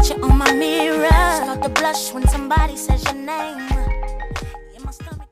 picture on my mirror. Start to blush when somebody says your name. Yeah, my stomach.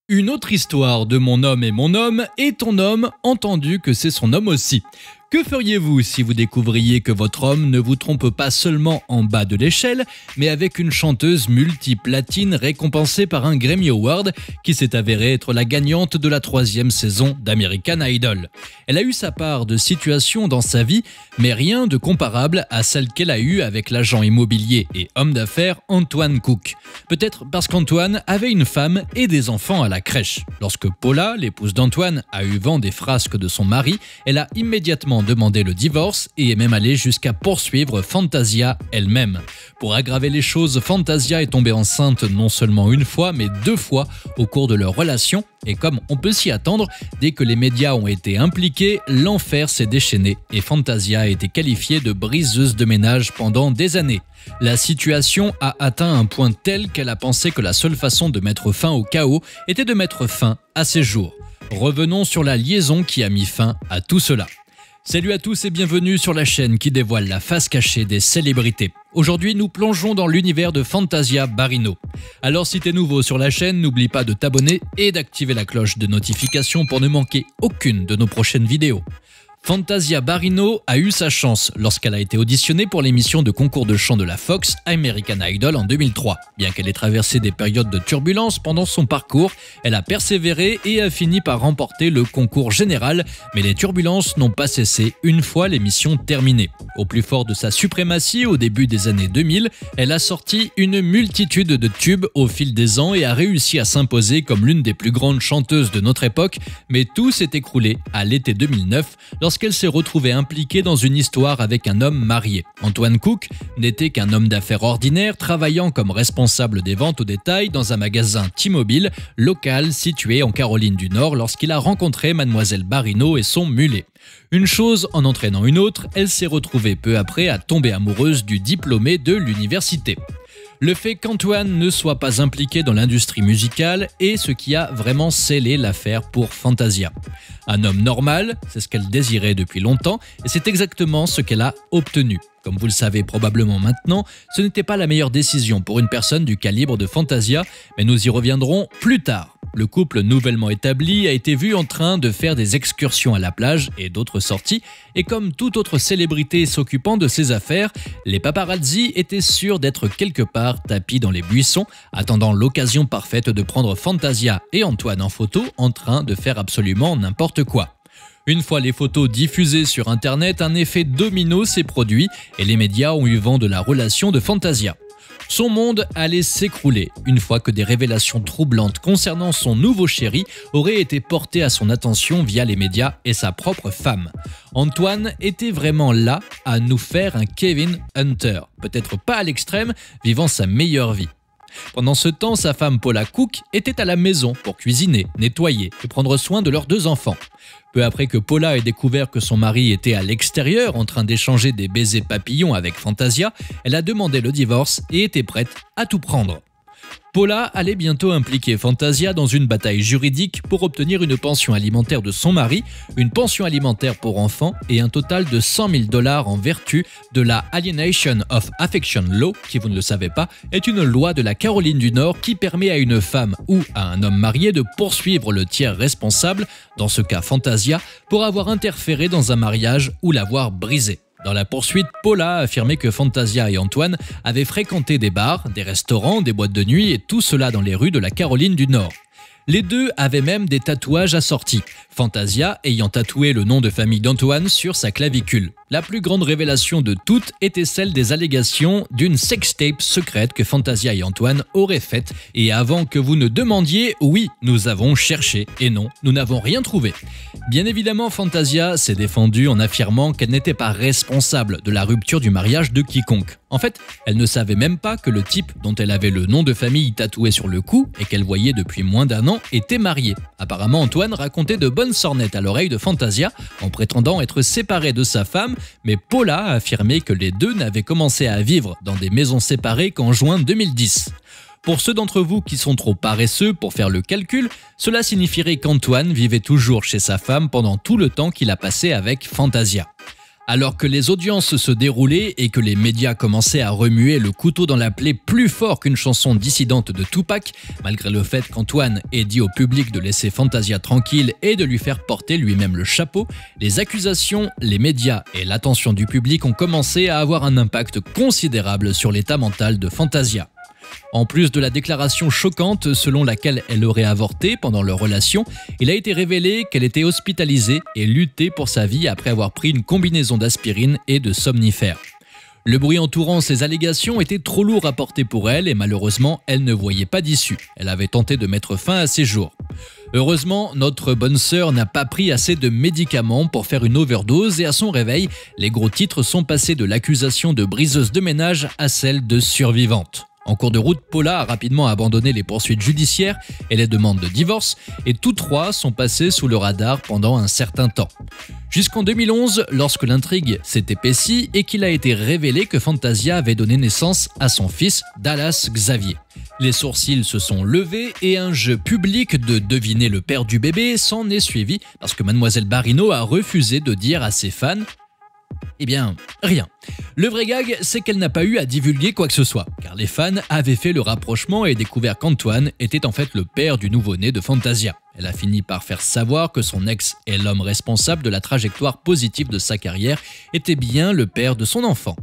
Une autre histoire de mon homme et mon homme, et ton homme entendu que c'est son homme aussi. Que feriez-vous si vous découvriez que votre homme ne vous trompe pas seulement en bas de l'échelle, mais avec une chanteuse multiplatine récompensée par un Grammy Award qui s'est avérée être la gagnante de la 3e saison d'American Idol. Elle a eu sa part de situations dans sa vie, mais rien de comparable à celle qu'elle a eue avec l'agent immobilier et homme d'affaires Antoine Cook. Peut-être parce qu'Antoine avait une femme et des enfants à la crèche. Lorsque Paula, l'épouse d'Antoine, a eu vent des frasques de son mari, elle a immédiatement demandé le divorce et est même allée jusqu'à poursuivre Fantasia elle-même. Pour aggraver les choses, Fantasia est tombée enceinte non seulement une fois, mais 2 fois au cours de leur relation. Et comme on peut s'y attendre, dès que les médias ont été impliqués, l'enfer s'est déchaîné et Fantasia a été qualifiée de briseuse de ménage pendant des années. La situation a atteint un point tel qu'elle a pensé que la seule façon de mettre fin au chaos était de mettre fin à ses jours. Revenons sur la liaison qui a mis fin à tout cela. Salut à tous et bienvenue sur la chaîne qui dévoile la face cachée des célébrités. Aujourd'hui, nous plongeons dans l'univers de Fantasia Barrino. Alors si t'es nouveau sur la chaîne, n'oublie pas de t'abonner et d'activer la cloche de notification pour ne manquer aucune de nos prochaines vidéos. Fantasia Barrino a eu sa chance lorsqu'elle a été auditionnée pour l'émission de concours de chant de la Fox, American Idol en 2003. Bien qu'elle ait traversé des périodes de turbulence pendant son parcours, elle a persévéré et a fini par remporter le concours général, mais les turbulences n'ont pas cessé une fois l'émission terminée. Au plus fort de sa suprématie au début des années 2000, elle a sorti une multitude de tubes au fil des ans et a réussi à s'imposer comme l'une des plus grandes chanteuses de notre époque, mais tout s'est écroulé à l'été 2009 lorsqu'elle s'est retrouvée impliquée dans une histoire avec un homme marié. Antoine Cook n'était qu'un homme d'affaires ordinaire travaillant comme responsable des ventes au détail dans un magasin T-Mobile local situé en Caroline du Nord lorsqu'il a rencontré mademoiselle Barrino et son mulet. Une chose en entraînant une autre, elle s'est retrouvée peu après à tomber amoureuse du diplômé de l'université. Le fait qu'Antoine ne soit pas impliqué dans l'industrie musicale est ce qui a vraiment scellé l'affaire pour Fantasia. Un homme normal, c'est ce qu'elle désirait depuis longtemps et c'est exactement ce qu'elle a obtenu. Comme vous le savez probablement maintenant, ce n'était pas la meilleure décision pour une personne du calibre de Fantasia, mais nous y reviendrons plus tard. Le couple nouvellement établi a été vu en train de faire des excursions à la plage et d'autres sorties, et comme toute autre célébrité s'occupant de ses affaires, les paparazzi étaient sûrs d'être quelque part tapis dans les buissons, attendant l'occasion parfaite de prendre Fantasia et Antoine en photo en train de faire absolument n'importe quoi. Une fois les photos diffusées sur Internet, un effet domino s'est produit et les médias ont eu vent de la relation de Fantasia. Son monde allait s'écrouler une fois que des révélations troublantes concernant son nouveau chéri auraient été portées à son attention via les médias et sa propre femme. Antoine était vraiment là à nous faire un Kevin Hunter, peut-être pas à l'extrême, vivant sa meilleure vie. Pendant ce temps, sa femme Paula Cook était à la maison pour cuisiner, nettoyer et prendre soin de leurs 2 enfants. Peu après que Paula ait découvert que son mari était à l'extérieur en train d'échanger des baisers papillons avec Fantasia, elle a demandé le divorce et était prête à tout prendre. Paula allait bientôt impliquer Fantasia dans une bataille juridique pour obtenir une pension alimentaire de son mari, une pension alimentaire pour enfants et un total de $100 000 en vertu de la Alienation of Affection Law, qui, vous ne le savez pas, est une loi de la Caroline du Nord qui permet à une femme ou à un homme marié de poursuivre le tiers responsable, dans ce cas Fantasia, pour avoir interféré dans un mariage ou l'avoir brisé. Dans la poursuite, Paula a affirmé que Fantasia et Antoine avaient fréquenté des bars, des restaurants, des boîtes de nuit et tout cela dans les rues de la Caroline du Nord. Les deux avaient même des tatouages assortis, Fantasia ayant tatoué le nom de famille d'Antoine sur sa clavicule. La plus grande révélation de toutes était celle des allégations d'une sextape secrète que Fantasia et Antoine auraient faite. Et avant que vous ne demandiez, oui, nous avons cherché et non, nous n'avons rien trouvé. Bien évidemment, Fantasia s'est défendue en affirmant qu'elle n'était pas responsable de la rupture du mariage de quiconque. En fait, elle ne savait même pas que le type dont elle avait le nom de famille tatoué sur le cou et qu'elle voyait depuis moins d'1 an était marié. Apparemment, Antoine racontait de bonnes sornettes à l'oreille de Fantasia en prétendant être séparé de sa femme, mais Paula a affirmé que les deux n'avaient commencé à vivre dans des maisons séparées qu'en juin 2010. Pour ceux d'entre vous qui sont trop paresseux pour faire le calcul, cela signifierait qu'Antoine vivait toujours chez sa femme pendant tout le temps qu'il a passé avec Fantasia. Alors que les audiences se déroulaient et que les médias commençaient à remuer le couteau dans la plaie plus fort qu'une chanson dissidente de Tupac, malgré le fait qu'Antoine ait dit au public de laisser Fantasia tranquille et de lui faire porter lui-même le chapeau, les accusations, les médias et l'attention du public ont commencé à avoir un impact considérable sur l'état mental de Fantasia. En plus de la déclaration choquante selon laquelle elle aurait avorté pendant leur relation, il a été révélé qu'elle était hospitalisée et luttait pour sa vie après avoir pris une combinaison d'aspirine et de somnifères. Le bruit entourant ces allégations était trop lourd à porter pour elle et malheureusement, elle ne voyait pas d'issue. Elle avait tenté de mettre fin à ses jours. Heureusement, notre bonne sœur n'a pas pris assez de médicaments pour faire une overdose et à son réveil, les gros titres sont passés de l'accusation de briseuse de ménage à celle de survivante. En cours de route, Paula a rapidement abandonné les poursuites judiciaires et les demandes de divorce, et tous trois sont passés sous le radar pendant un certain temps. Jusqu'en 2011, lorsque l'intrigue s'est épaissie et qu'il a été révélé que Fantasia avait donné naissance à son fils, Dallas Xavier. Les sourcils se sont levés et un jeu public de deviner le père du bébé s'en est suivi parce que Mademoiselle Barino a refusé de dire à ses fans eh bien, rien. Le vrai gag, c'est qu'elle n'a pas eu à divulguer quoi que ce soit, car les fans avaient fait le rapprochement et découvert qu'Antoine était en fait le père du nouveau-né de Fantasia. Elle a fini par faire savoir que son ex et l'homme responsable de la trajectoire positive de sa carrière était bien le père de son enfant.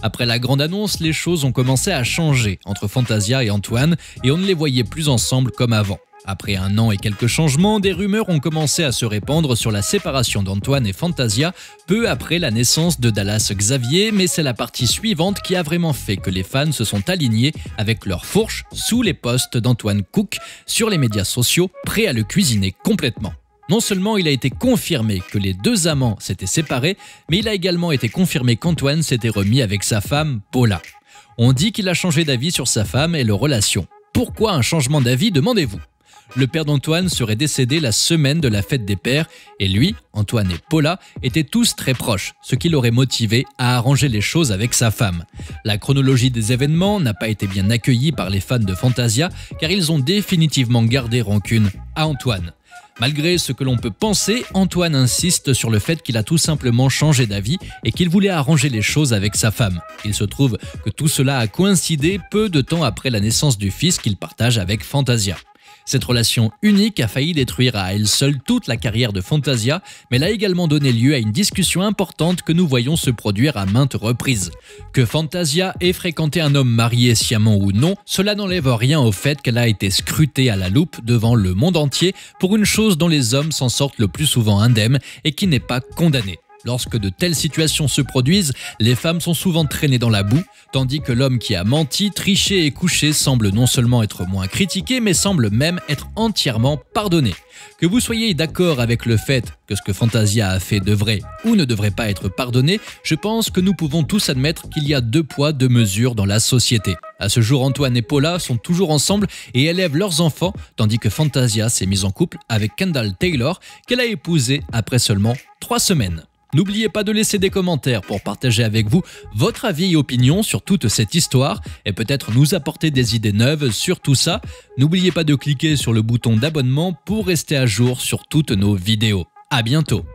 Après la grande annonce, les choses ont commencé à changer entre Fantasia et Antoine et on ne les voyait plus ensemble comme avant. Après un an et quelques changements, des rumeurs ont commencé à se répandre sur la séparation d'Antoine et Fantasia peu après la naissance de Dallas Xavier, mais c'est la partie suivante qui a vraiment fait que les fans se sont alignés avec leurs fourches sous les posts d'Antoine Cook sur les médias sociaux, prêts à le cuisiner complètement. Non seulement il a été confirmé que les deux amants s'étaient séparés, mais il a également été confirmé qu'Antoine s'était remis avec sa femme Paula. On dit qu'il a changé d'avis sur sa femme et leur relation. Pourquoi un changement d'avis, demandez-vous ? Le père d'Antoine serait décédé la semaine de la fête des pères et lui, Antoine et Paula, étaient tous très proches, ce qui l'aurait motivé à arranger les choses avec sa femme. La chronologie des événements n'a pas été bien accueillie par les fans de Fantasia car ils ont définitivement gardé rancune à Antoine. Malgré ce que l'on peut penser, Antoine insiste sur le fait qu'il a tout simplement changé d'avis et qu'il voulait arranger les choses avec sa femme. Il se trouve que tout cela a coïncidé peu de temps après la naissance du fils qu'il partage avec Fantasia. Cette relation unique a failli détruire à elle seule toute la carrière de Fantasia, mais elle a également donné lieu à une discussion importante que nous voyons se produire à maintes reprises. Que Fantasia ait fréquenté un homme marié sciemment ou non, cela n'enlève rien au fait qu'elle a été scrutée à la loupe devant le monde entier pour une chose dont les hommes s'en sortent le plus souvent indemnes et qui n'est pas condamnée. Lorsque de telles situations se produisent, les femmes sont souvent traînées dans la boue, tandis que l'homme qui a menti, triché et couché semble non seulement être moins critiqué, mais semble même être entièrement pardonné. Que vous soyez d'accord avec le fait que ce que Fantasia a fait devrait ou ne devrait pas être pardonné, je pense que nous pouvons tous admettre qu'il y a deux poids, deux mesures dans la société. À ce jour, Antoine et Paula sont toujours ensemble et élèvent leurs enfants, tandis que Fantasia s'est mise en couple avec Kendall Taylor, qu'elle a épousé après seulement 3 semaines. N'oubliez pas de laisser des commentaires pour partager avec vous votre avis et opinion sur toute cette histoire et peut-être nous apporter des idées neuves sur tout ça. N'oubliez pas de cliquer sur le bouton d'abonnement pour rester à jour sur toutes nos vidéos. À bientôt.